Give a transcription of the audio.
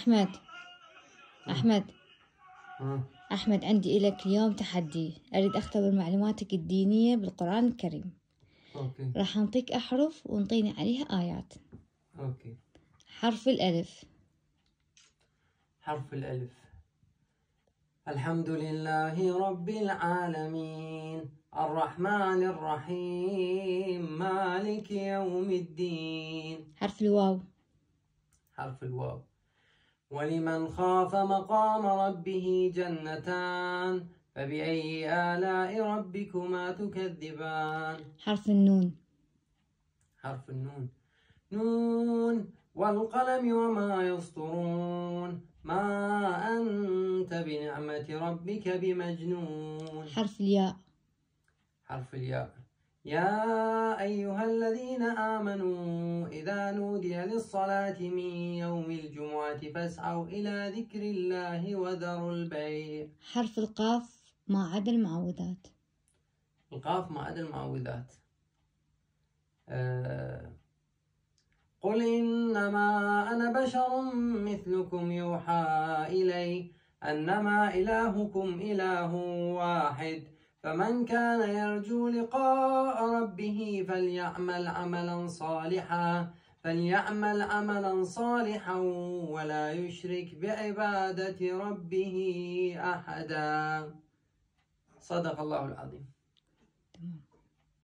أحمد أحمد ها. أحمد، عندي إلك اليوم تحدي. أريد أختبر معلوماتك الدينية بالقرآن الكريم. اوكي. راح أنطيك أحرف وانطيني عليها آيات. اوكي. حرف الألف. حرف الألف. الحمد لله رب العالمين الرحمن الرحيم مالك يوم الدين. حرف الواو. حرف الواو. ولمن خاف مقام ربه جنتان فبأي آلاء ربكما تكذبان. حرف النون. حرف النون. نون والقلم وما يسطرون ما أنت بنعمة ربك بمجنون. حرف الياء. حرف الياء. يا أيها الذين آمنوا إذا نودي للصلاة من يوم الجمعة فاسعوا إلى ذكر الله وذروا البيع. حرف القاف ما عدا المعوذات. القاف ما عدا المعوذات. قل إنما أنا بشر مثلكم يوحى إلي أنما إلهكم إله واحد فمن كان يرجو لقاء ربه فليعمل عملا صالحا ولا يشرك بعبادة ربه أحدا. صدق الله العظيم.